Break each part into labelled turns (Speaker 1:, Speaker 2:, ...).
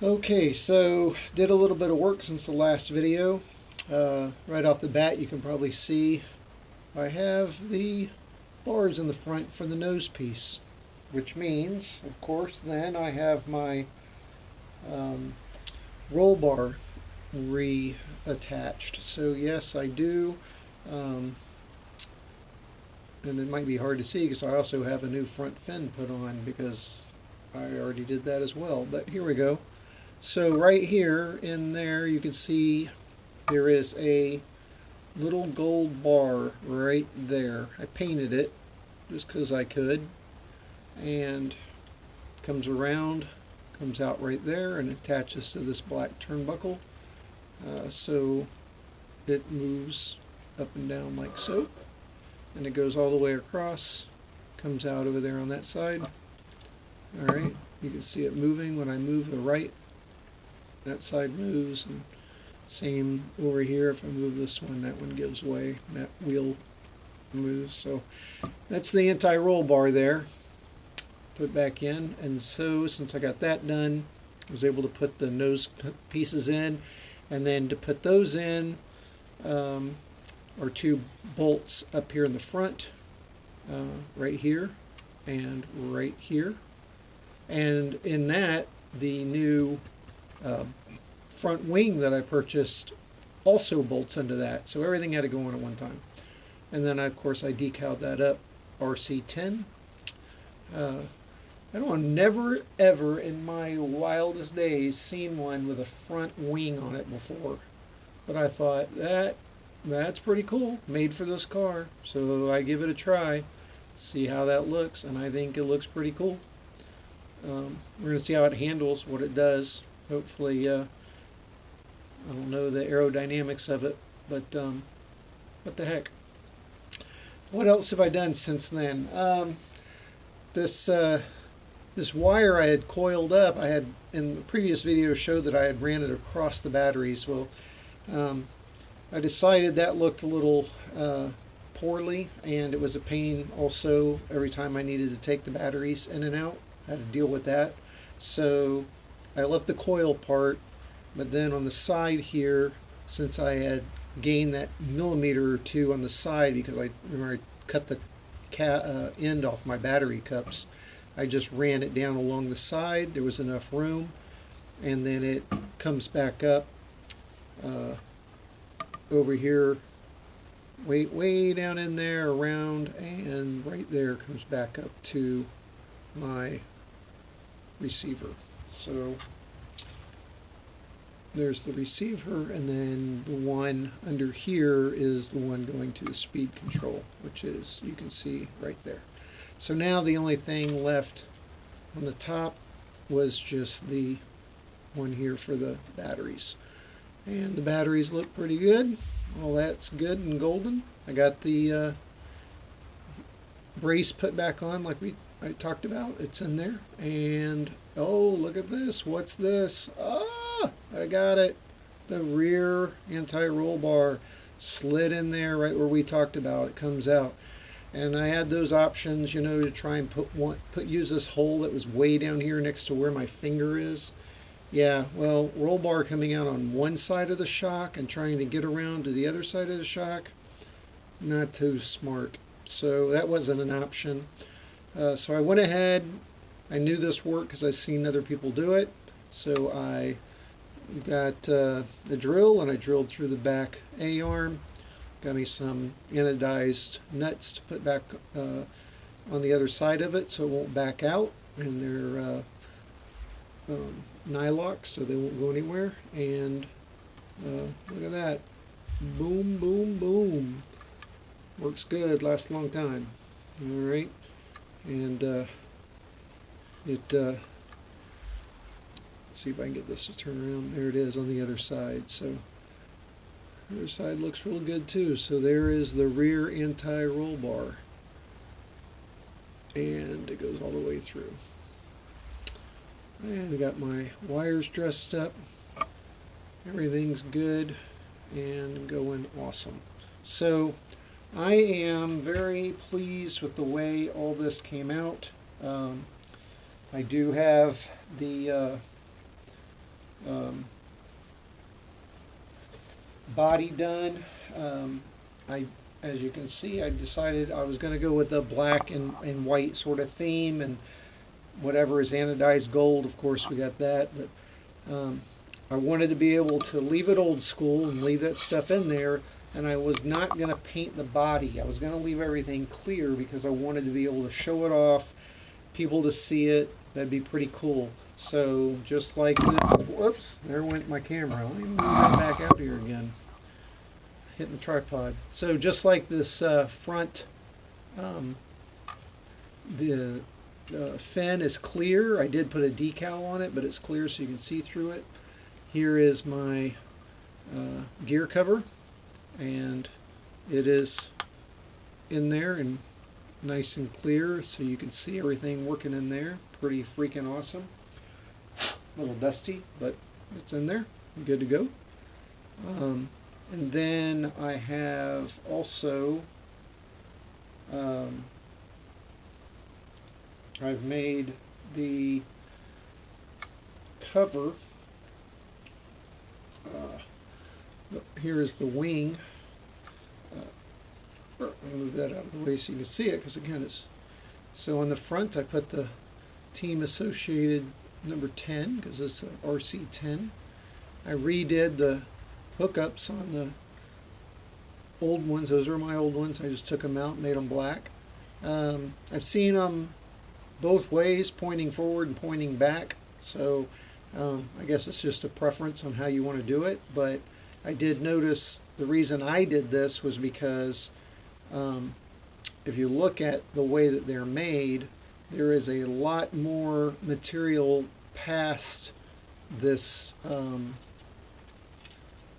Speaker 1: Okay, so did a little bit of work since the last video. Right off the bat, you can probably see I have the bars in the front for the nose piece, which means, of course, then I have my um, roll bar reattached. So yes, I do, um, and it might be hard to see because I also have a new front fin put on because I already did that as well. But here we go. So right here in there, you can see there is a little gold bar right there. I painted it just because I could, and comes around, comes out right there, and attaches to this black turnbuckle. So it moves up and down like so, and it goes all the way across, comes out over there on that side. All right, you can see it moving when I move the right. That side moves, and same over here. If I move this one, that one gives way, and that wheel moves. So that's the anti-roll bar there. Put back in, and so since I got that done, I was able to put the nose pieces in, and then to put those in are two bolts up here in the front, right here and right here, and in that the new uh, front wing that I purchased also bolts into that, so everything had to go on at one time. And then of course I decaled that up RC10. I don't know, never ever in my wildest days seen one with a front wing on it before, but I thought that's pretty cool, made for this car, so I give it a try, see how that looks, and I think it looks pretty cool. We're going to see how it handles, what it does. Hopefully, I don't know the aerodynamics of it, but what the heck. What else have I done since then? This this wire I had coiled up, I had in the previous video showed that I had ran it across the batteries. Well, I decided that looked a little poorly, and it was a pain also every time I needed to take the batteries in and out. I had to deal with that. So I left the coil part, but then on the side here, since I had gained that millimeter or two on the side, because I remember I cut the end off my battery cups, I just ran it down along the side. There was enough room, and then it comes back up over here, way down in there, around, and right there comes back up to my receiver. So there's the receiver, and then the one under here is the one going to the speed control, which is, you can see right there. So now the only thing left on the top was just the one here for the batteries. And the batteries look pretty good. All that's good and golden. I got the brace put back on like I talked about. It's in there. And oh, look at this. What's this? Ah, I got it. The rear anti-roll bar slid in there right where we talked about. It comes out. And I had those options, you know, to try and use this hole that was way down here next to where my finger is. Yeah, well, roll bar coming out on one side of the shock and trying to get around to the other side of the shock, not too smart. So that wasn't an option. So I went ahead. I knew this worked because I've seen other people do it. So I got the drill, and I drilled through the back A-arm. Got me some anodized nuts to put back on the other side of it so it won't back out. And they're nylock, so they won't go anywhere. And look at that. Boom, boom, boom. Works good, lasts a long time. Alright. And let's see if I can get this to turn around. There it is on the other side. So the other side looks real good too. So there is the rear anti-roll bar. And it goes all the way through. And I got my wires dressed up. Everything's good and going awesome. So I am very pleased with the way all this came out. I do have the body done. As you can see, I decided I was going to go with a black and white sort of theme, and whatever is anodized gold, of course, we got that. But I wanted to be able to leave it old school and leave that stuff in there, and I was not going to paint the body. I was going to leave everything clear because I wanted to be able to show it off, people to see it. That'd be pretty cool. So just like this, whoops, there went my camera. Let me move that back out here again. Hitting the tripod. So just like this front, the fin is clear. I did put a decal on it, but it's clear so you can see through it. Here is my gear cover, and it is in there and nice and clear so you can see everything working in there. Pretty freaking awesome. A little dusty, but it's in there. Good to go. And then I have also I've made the cover. Here is the wing. Let me move that out of the way so you can see it, because again it's so on the front I put the Team Associated number 10 because it's an RC10. I redid the hookups on the old ones. Those are my old ones. I just took them out and made them black. I've seen them both ways, pointing forward and pointing back, so I guess it's just a preference on how you want to do it. But I did notice the reason I did this was because if you look at the way that they're made, there is a lot more material past this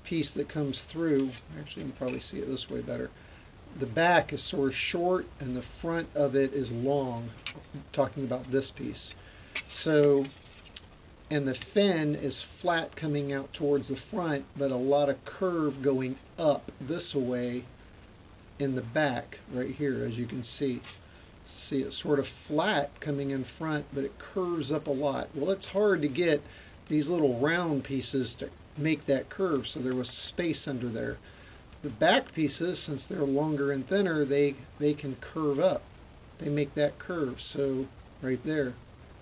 Speaker 1: piece that comes through. Actually, you can probably see it this way better. The back is sort of short and the front of it is long. I'm talking about this piece. So, and the fin is flat coming out towards the front, but a lot of curve going up this way in the back right here, as you can see. See, it's sort of flat coming in front, but it curves up a lot. Well, it's hard to get these little round pieces to make that curve, so there was space under there. The back pieces, since they're longer and thinner, they can curve up. They make that curve, so right there,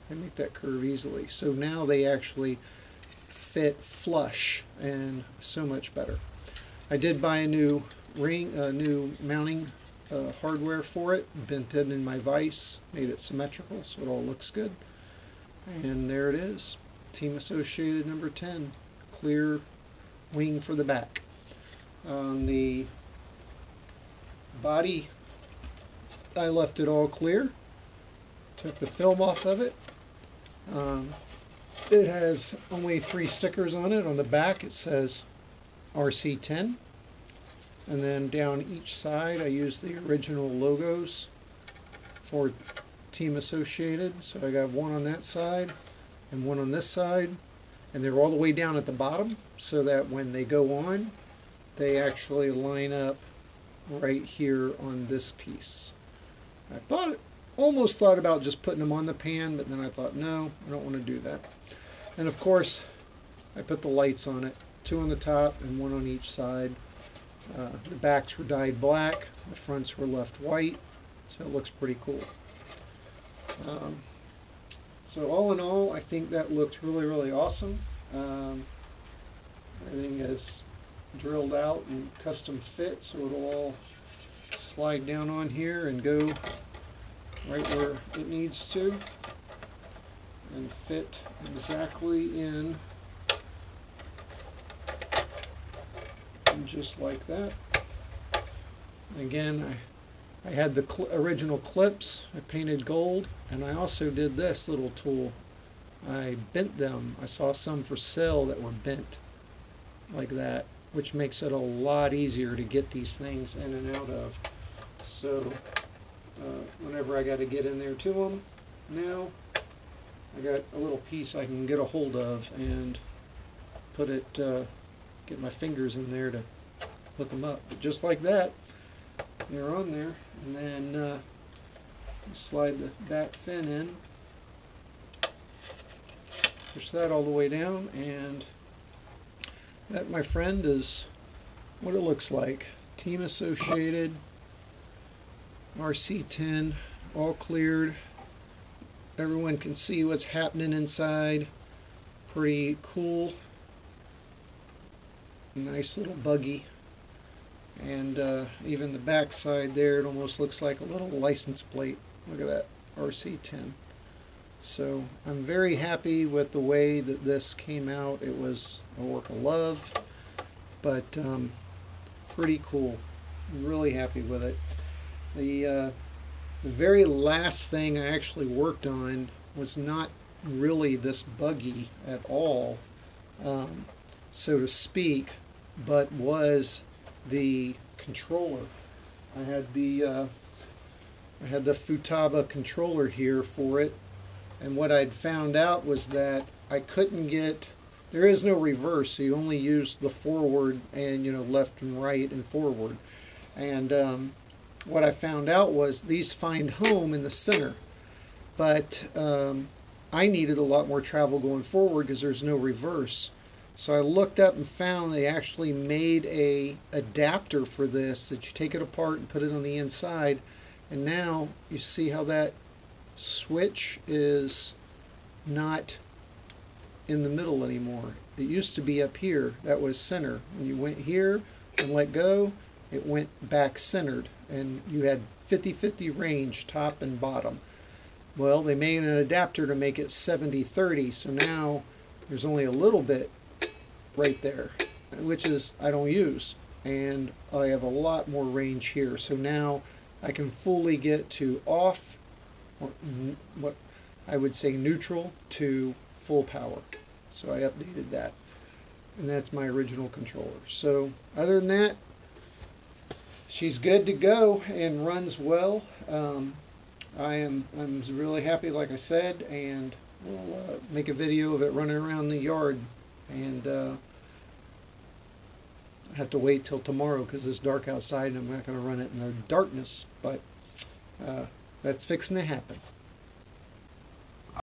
Speaker 1: they make that curve easily. So now they actually fit flush and so much better. I did buy a new ring, new mounting hardware for it, bent it in my vise, made it symmetrical so it all looks good. And there it is, Team Associated number 10, clear wing for the back. On the body, I left it all clear, took the film off of it. It has only 3 stickers on it. On the back it says RC10. And then down each side I used the original logos for Team Associated. So I got one on that side and one on this side. And they're all the way down at the bottom so that when they go on, they actually line up right here on this piece. I almost thought about just putting them on the pan, but then I thought, no, I don't want to do that. And of course, I put the lights on it, 2 on the top and 1 on each side. The backs were dyed black, the fronts were left white, so it looks pretty cool. So all in all, I think that looked really, really awesome. Everything is drilled out and custom fit, so it'll all slide down on here and go right where it needs to and fit exactly in, and just like that. Again, I had the original clips. I painted gold, and I also did this little tool. I bent them. I saw some for sale that were bent like that, which makes it a lot easier to get these things in and out of. So whenever I got to get in there to them, now I got a little piece I can get a hold of and put it, get my fingers in there to hook them up. But just like that, they're on there. And then slide the back fin in, push that all the way down, and That, my friend, is what it looks like. Team Associated, RC10, all cleared. Everyone can see what's happening inside. Pretty cool. Nice little buggy. And even the back side there, it almost looks like a little license plate. Look at that, RC10. So I'm very happy with the way that this came out. It was a work of love, but pretty cool. I'm really happy with it. The very last thing I actually worked on was not really this buggy at all, so to speak, but was the controller. I had the Futaba controller here for it, and what I'd found out was that I couldn't get, there is no reverse, so you only use the forward and, you know, left and right and forward. And what I found out was these find home in the center, but I needed a lot more travel going forward because there's no reverse. So I looked up and found they actually made a adapter for this that you take it apart and put it on the inside, and now you see how that switch is not in the middle anymore. It used to be up here. That was center. When you went here and let go, it went back centered, and you had 50-50 range top and bottom. Well, they made an adapter to make it 70-30, so now there's only a little bit right there, which is I don't use, and I have a lot more range here. So now I can fully get to off, or what I would say neutral, to full power. So I updated that, and that's my original controller. So other than that, she's good to go and runs well. I'm really happy, like I said, and we'll make a video of it running around the yard. And I have to wait till tomorrow because it's dark outside and I'm not going to run it in the darkness, but that's fixing to happen.